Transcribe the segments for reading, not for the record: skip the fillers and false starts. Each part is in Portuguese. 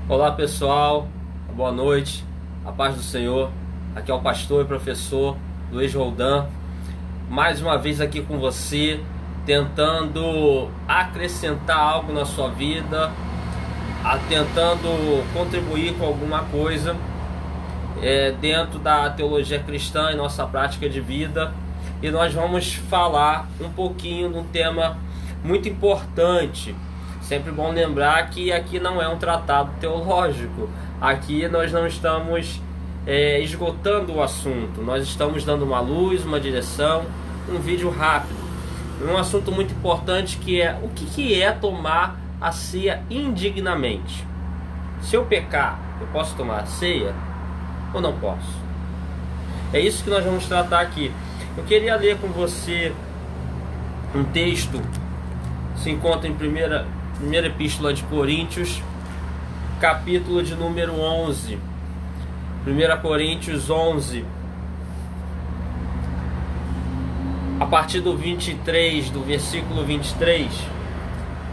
Olá pessoal, boa noite, a paz do Senhor. Aqui é o pastor e professor Luiz Roldan, mais uma vez aqui com você, tentando acrescentar algo na sua vida, tentando contribuir com alguma coisa dentro da teologia cristã e nossa prática de vida. E nós vamos falar um pouquinho de um tema muito importante. Sempre bom lembrar que aqui não é um tratado teológico. Aqui nós não estamos esgotando o assunto. Nós estamos dando uma luz, uma direção, um vídeo rápido. Um assunto muito importante que é o que é tomar a ceia indignamente. Se eu pecar, eu posso tomar a ceia ou não posso? É isso que nós vamos tratar aqui. Eu queria ler com você um texto, se encontra em primeira epístola de Coríntios, capítulo de número 11. 1 Coríntios 11, a partir do 23, do versículo 23,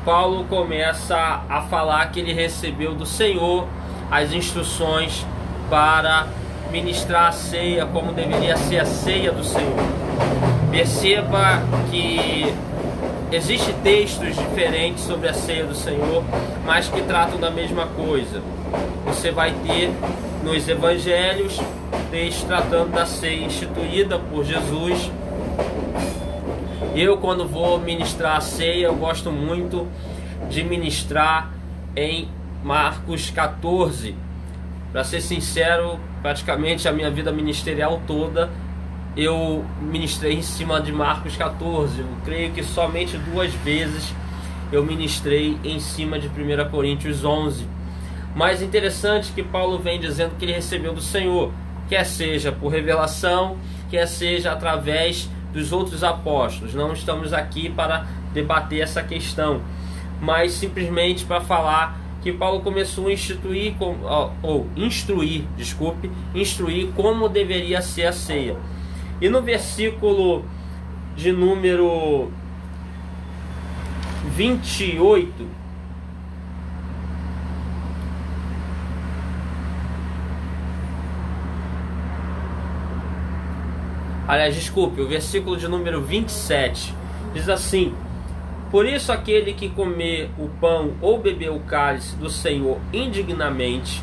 Paulo começa a falar que ele recebeu do Senhor as instruções para ministrar a ceia, como deveria ser a ceia do Senhor. Perceba que existem textos diferentes sobre a ceia do Senhor, mas que tratam da mesma coisa. Você vai ter nos evangelhos textos tratando da ceia instituída por Jesus. Eu, quando vou ministrar a ceia, eu gosto muito de ministrar em Marcos 14. Para ser sincero, praticamente a minha vida ministerial toda eu ministrei em cima de Marcos 14. Eu creio que somente 2 vezes eu ministrei em cima de 1 Coríntios 11. Mas interessante que Paulo vem dizendo que ele recebeu do Senhor, quer seja por revelação, quer seja através dos outros apóstolos. Não estamos aqui para debater essa questão, mas simplesmente para falar que Paulo começou a instruir como deveria ser a ceia. E no versículo de número 28, o versículo de número 27 diz assim: por isso aquele que comer o pão ou beber o cálice do Senhor indignamente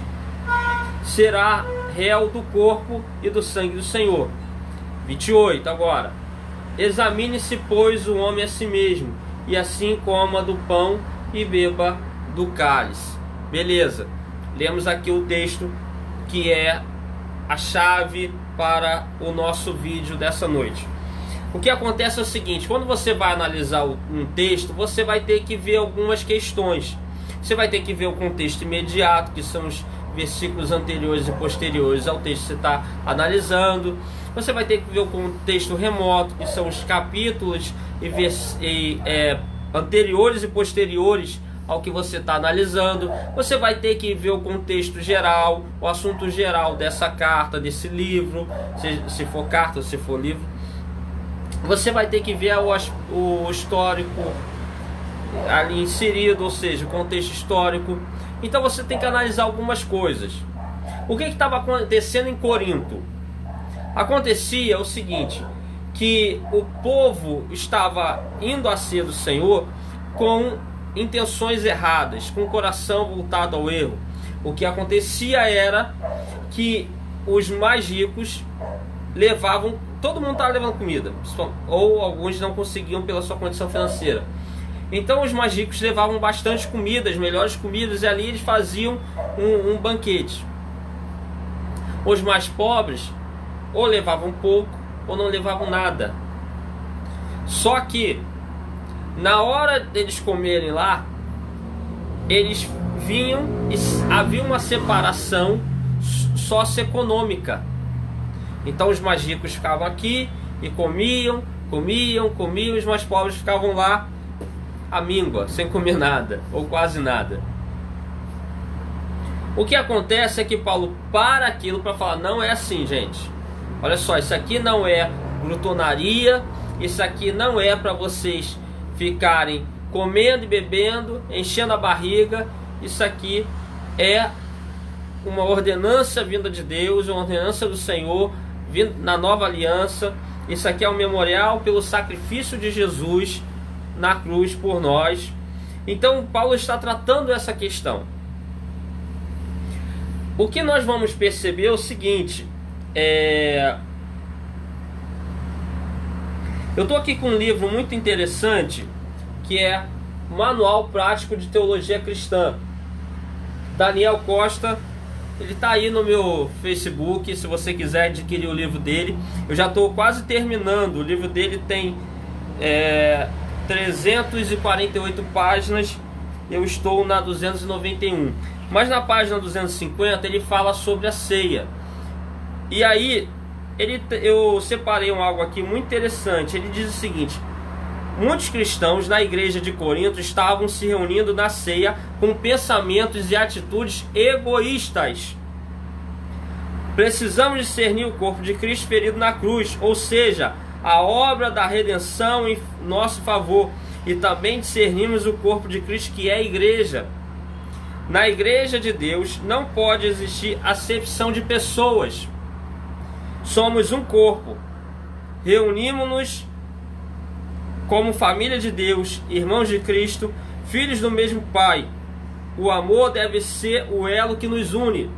será réu do corpo e do sangue do Senhor. 28 agora: examine-se, pois, o homem a si mesmo, e assim coma do pão e beba do cálice. Beleza, lemos aqui o texto que é a chave para o nosso vídeo dessa noite. O que acontece é o seguinte: quando você vai analisar um texto, você vai ter que ver algumas questões. Você vai ter que ver o contexto imediato, que são os versículos anteriores e posteriores ao texto que você está analisando. Você vai ter que ver o contexto remoto, que são os capítulos anteriores e posteriores ao que você está analisando. Você vai ter que ver o contexto geral, o assunto geral dessa carta, desse livro, se for carta ou se for livro. Você vai ter que ver o histórico ali inserido, ou seja, o contexto histórico. Então você tem que analisar algumas coisas. O que estava acontecendo em Corinto? Acontecia o seguinte, que o povo estava indo à ceia do Senhor com intenções erradas, com o coração voltado ao erro. O que acontecia era que os mais ricos levavam, todo mundo estava levando comida, ou alguns não conseguiam pela sua condição financeira. Então os mais ricos levavam bastante comida, as melhores comidas, e ali eles faziam um banquete. Os mais pobres ou levavam pouco ou não levavam nada. Só que na hora deles comerem lá, eles vinham e havia uma separação socioeconômica. Então os mais ricos ficavam aqui e comiam, os mais pobres ficavam lá à míngua, sem comer nada, ou quase nada. O que acontece é que Paulo para aquilo para falar: não é assim, gente. Olha só, isso aqui não é glutonaria, isso aqui não é para vocês ficarem comendo e bebendo, enchendo a barriga. Isso aqui é uma ordenança vinda de Deus, uma ordenança do Senhor vindo na nova aliança. Isso aqui é um memorial pelo sacrifício de Jesus na cruz por nós. Então Paulo está tratando essa questão. O que nós vamos perceber é o seguinte, eu estou aqui com um livro muito interessante, que é Manual Prático de Teologia Cristã, Daniel Costa. Ele está aí no meu Facebook, se você quiser adquirir o livro dele. Eu já estou quase terminando, o livro dele tem 348 páginas, eu estou na 291. Mas na página 250 ele fala sobre a ceia. E aí eu separei algo aqui muito interessante. Ele diz o seguinte: muitos cristãos na igreja de Corinto estavam se reunindo na ceia com pensamentos e atitudes egoístas. Precisamos discernir o corpo de Cristo ferido na cruz, ou seja, a obra da redenção em nosso favor, e também discernimos o corpo de Cristo, que é a igreja. Na igreja de Deus não pode existir acepção de pessoas. Somos um corpo. Reunimos-nos como família de Deus, irmãos de Cristo, filhos do mesmo Pai. O amor deve ser o elo que nos une.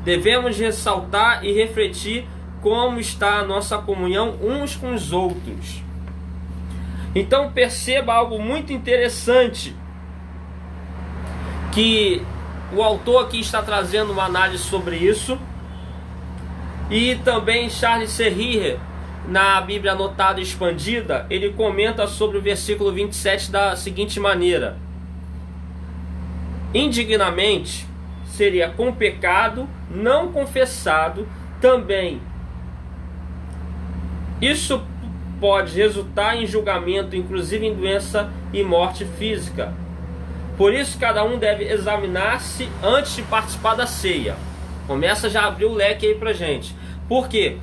Devemos ressaltar e refletir como está a nossa comunhão uns com os outros. Então perceba algo muito interessante, que o autor aqui está trazendo uma análise sobre isso. E também Charles Serrier, na Bíblia Anotada e Expandida, ele comenta sobre o versículo 27 da seguinte maneira: indignamente seria com pecado não confessado também. Isso pode resultar em julgamento, inclusive em doença e morte física. Por isso cada um deve examinar-se antes de participar da ceia. Começa já a abrir o leque aí pra gente. Por quê?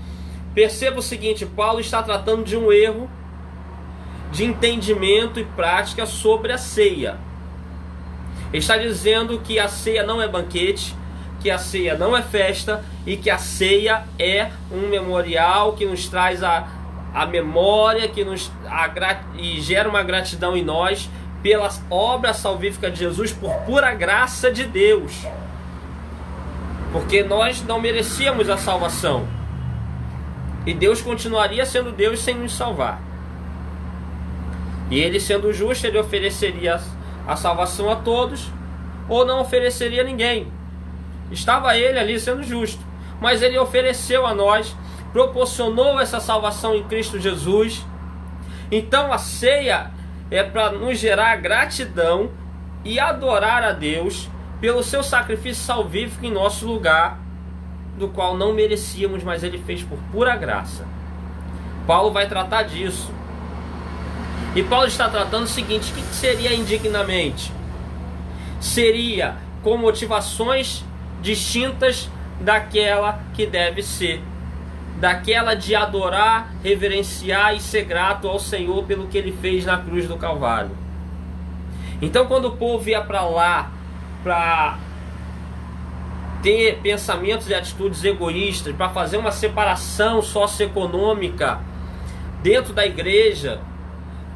Perceba o seguinte: Paulo está tratando de um erro de entendimento e prática sobre a ceia. Ele está dizendo que a ceia não é banquete, que a ceia não é festa, e que a ceia é um memorial que nos traz a memória, e gera uma gratidão em nós pela obra salvífica de Jesus, por pura graça de Deus. Porque nós não merecíamos a salvação, e Deus continuaria sendo Deus sem nos salvar. E Ele, sendo justo, Ele ofereceria a salvação a todos, ou não ofereceria a ninguém. Estava Ele ali sendo justo, mas Ele ofereceu a nós, proporcionou essa salvação em Cristo Jesus. Então a ceia é para nos gerar gratidão e adorar a Deus pelo seu sacrifício salvífico em nosso lugar, do qual não merecíamos, mas Ele fez por pura graça. Paulo vai tratar disso. E Paulo está tratando o seguinte: o que seria indignamente? Seria com motivações distintas daquela que deve ser, daquela de adorar, reverenciar e ser grato ao Senhor pelo que Ele fez na cruz do Calvário. Então quando o povo ia para lá para ter pensamentos e atitudes egoístas, para fazer uma separação socioeconômica dentro da igreja,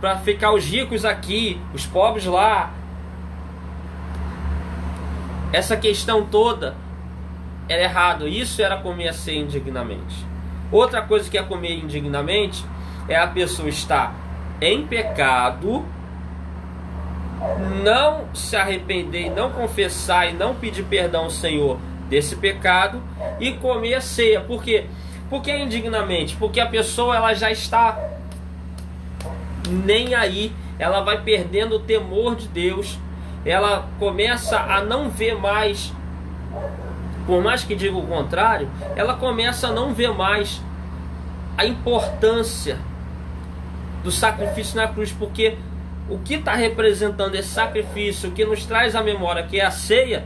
para ficar os ricos aqui, os pobres lá, essa questão toda era errado. Isso era comer a ceia indignamente. Outra coisa que é comer indignamente é a pessoa estar em pecado, não se arrepender e não confessar e não pedir perdão ao Senhor desse pecado e comer a ceia. Por quê? Porque é indignamente, porque a pessoa ela já está nem aí, ela vai perdendo o temor de Deus, ela começa a não ver mais, por mais que diga o contrário, ela começa a não ver mais a importância do sacrifício na cruz, porque o que está representando esse sacrifício, o que nos traz a memória, que é a ceia,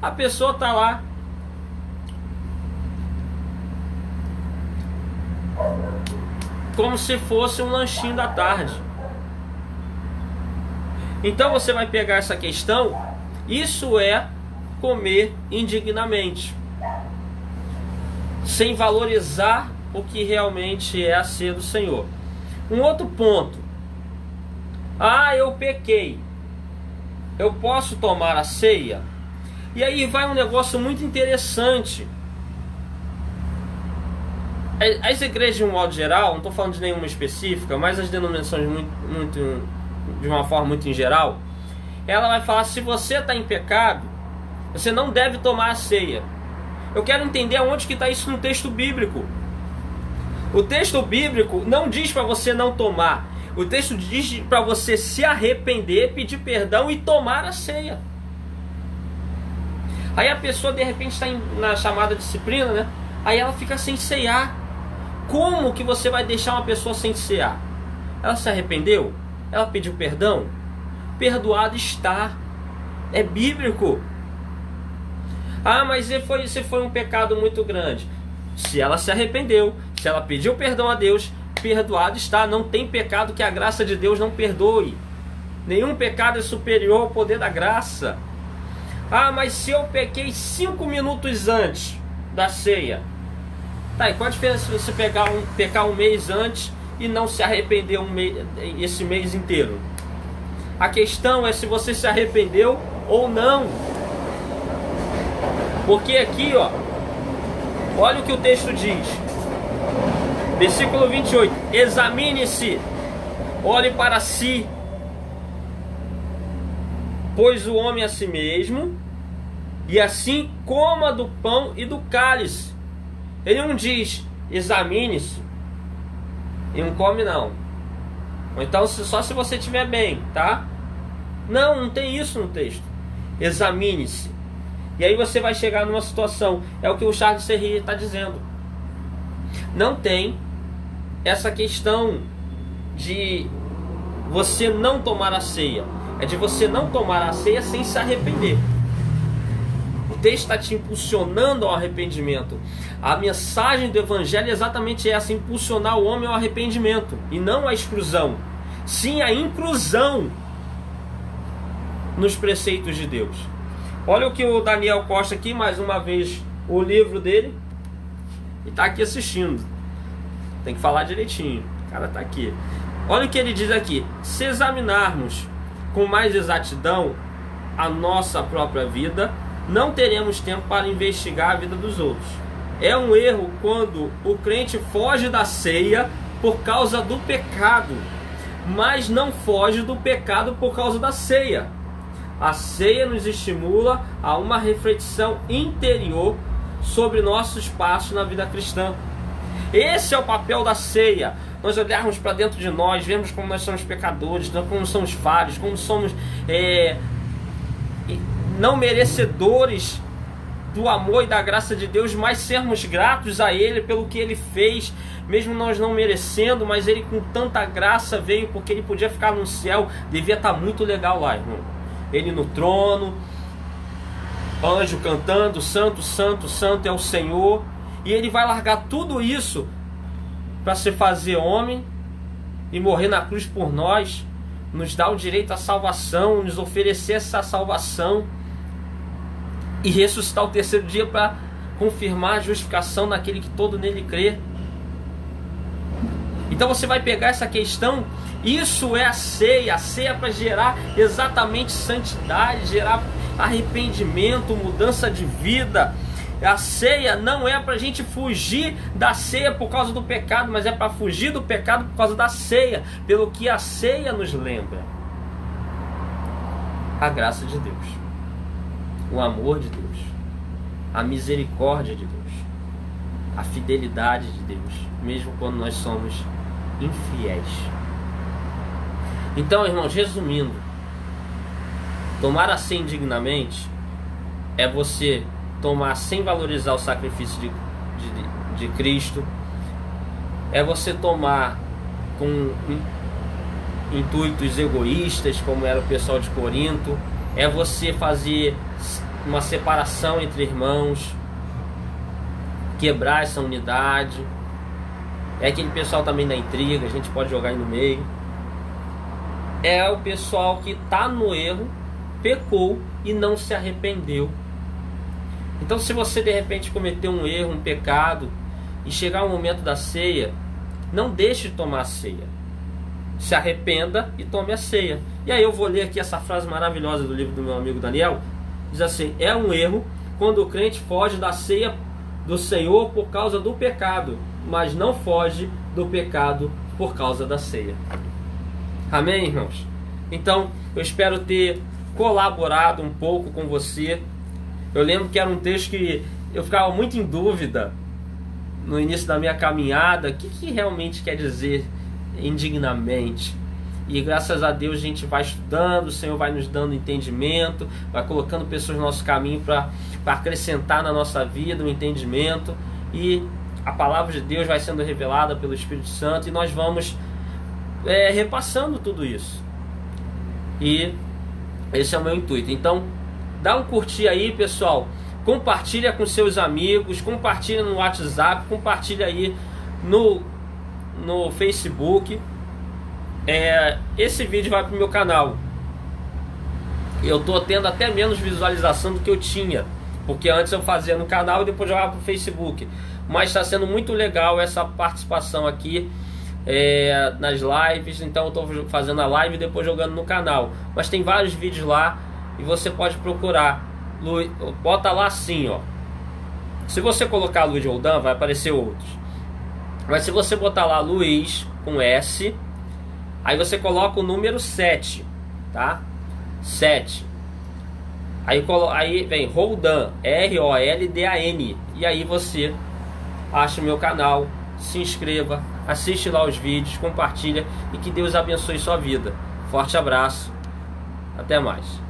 a pessoa está lá como se fosse um lanchinho da tarde. Então você vai pegar essa questão, isso é comer indignamente, sem valorizar o que realmente é a ceia do Senhor. Um outro ponto: eu pequei, eu posso tomar a ceia? E aí vai um negócio muito interessante. As igrejas, de um modo geral, não estou falando de nenhuma específica, mas as denominações de uma forma muito em geral, ela vai falar: se você está em pecado, você não deve tomar a ceia. Eu quero entender aonde que está isso no texto bíblico. O texto bíblico não diz para você não tomar. O texto diz para você se arrepender, pedir perdão e tomar a ceia. Aí a pessoa de repente está na chamada disciplina, né? Aí ela fica sem ceiar. Como que você vai deixar uma pessoa sem ceiar? Ela se arrependeu? Ela pediu perdão? Perdoado está. É bíblico. Mas esse foi um pecado muito grande. Se ela se arrependeu, se ela pediu perdão a Deus, perdoado está. Não tem pecado que a graça de Deus não perdoe. Nenhum pecado é superior ao poder da graça. Mas se eu pequei 5 minutos antes da ceia, tá, e qual a diferença se você pecar um mês antes e não se arrepender esse mês inteiro? A questão é se você se arrependeu ou não. Porque aqui, olha o que o texto diz. Versículo 28. Examine-se, olhe para si, pois o homem a si mesmo, e assim coma do pão e do cálice. Ele não diz examine-se e não come não. Ou então só se você estiver bem, tá? Não tem isso no texto. Examine-se. E aí você vai chegar numa situação, é o que o Charles Serrier está dizendo. Não tem essa questão de você não tomar a ceia. É de você não tomar a ceia sem se arrepender. O texto está te impulsionando ao arrependimento. A mensagem do Evangelho é exatamente essa: impulsionar o homem ao arrependimento, e não a exclusão, sim a inclusão nos preceitos de Deus. Olha o que o Daniel Costa aqui, mais uma vez, o livro dele, e está aqui assistindo. Tem que falar direitinho, o cara está aqui. Olha o que ele diz aqui: se examinarmos com mais exatidão a nossa própria vida, não teremos tempo para investigar a vida dos outros. É um erro quando o crente foge da ceia por causa do pecado, mas não foge do pecado por causa da ceia. A ceia nos estimula a uma reflexão interior sobre nosso espaço na vida cristã. Esse é o papel da ceia. Nós olharmos para dentro de nós, vemos como nós somos pecadores, como somos falhos, como somos não merecedores do amor e da graça de Deus, mas sermos gratos a Ele pelo que Ele fez, mesmo nós não merecendo, mas Ele com tanta graça veio, porque Ele podia ficar no céu, devia estar muito legal lá, irmão. Ele no trono, anjo cantando, santo, santo, santo é o Senhor, e Ele vai largar tudo isso para se fazer homem e morrer na cruz por nós, nos dar o direito à salvação, nos oferecer essa salvação e ressuscitar o terceiro dia para confirmar a justificação naquele que todo nele crê. Então você vai pegar essa questão, isso é a ceia para gerar exatamente santidade, gerar arrependimento, mudança de vida. A ceia não é para a gente fugir da ceia por causa do pecado, mas é para fugir do pecado por causa da ceia, pelo que a ceia nos lembra: a graça de Deus, o amor de Deus, a misericórdia de Deus, a fidelidade de Deus, mesmo quando nós somos infiéis. Então, irmãos, resumindo, tomar a ceia indignamente é você tomar sem valorizar o sacrifício de Cristo, é você tomar com intuitos egoístas, como era o pessoal de Corinto, é você fazer uma separação entre irmãos, quebrar essa unidade, é aquele pessoal também da intriga, a gente pode jogar aí no meio, é o pessoal que está no erro, pecou e não se arrependeu Então, se você de repente cometeu um erro, um pecado, e chegar o momento da ceia, não deixe de tomar a ceia. Se arrependa e tome a ceia. E aí eu vou ler aqui essa frase maravilhosa do livro do meu amigo Daniel. Diz assim: é um erro quando o crente foge da ceia do Senhor por causa do pecado, mas não foge do pecado por causa da ceia. Amém, irmãos? Então, eu espero ter colaborado um pouco com você. Eu lembro que era um texto que eu ficava muito em dúvida no início da minha caminhada. O que realmente quer dizer indignamente? E graças a Deus a gente vai estudando, o Senhor vai nos dando entendimento, vai colocando pessoas no nosso caminho para acrescentar na nossa vida o entendimento, e a palavra de Deus vai sendo revelada pelo Espírito Santo, e nós vamos repassando tudo isso. E esse é o meu intuito. Então, dá um curtir aí, pessoal. Compartilha com seus amigos, compartilha no WhatsApp, compartilha aí no Facebook. Esse vídeo vai para o meu canal. Eu estou tendo até menos visualização do que eu tinha, porque antes eu fazia no canal e depois jogava para o Facebook. Mas está sendo muito legal essa participação aqui nas lives. Então eu estou fazendo a live e depois jogando no canal. Mas tem vários vídeos lá e você pode procurar. Bota lá assim, ó. Se você colocar Luiz Roldan, vai aparecer outros. Mas se você botar lá Luiz com S, aí você coloca o número 7, tá? 7. Aí vem Roldan, R-O-L-D-A-N. E aí você acha o meu canal, se inscreva, assiste lá os vídeos, compartilha, e que Deus abençoe sua vida. Forte abraço, até mais.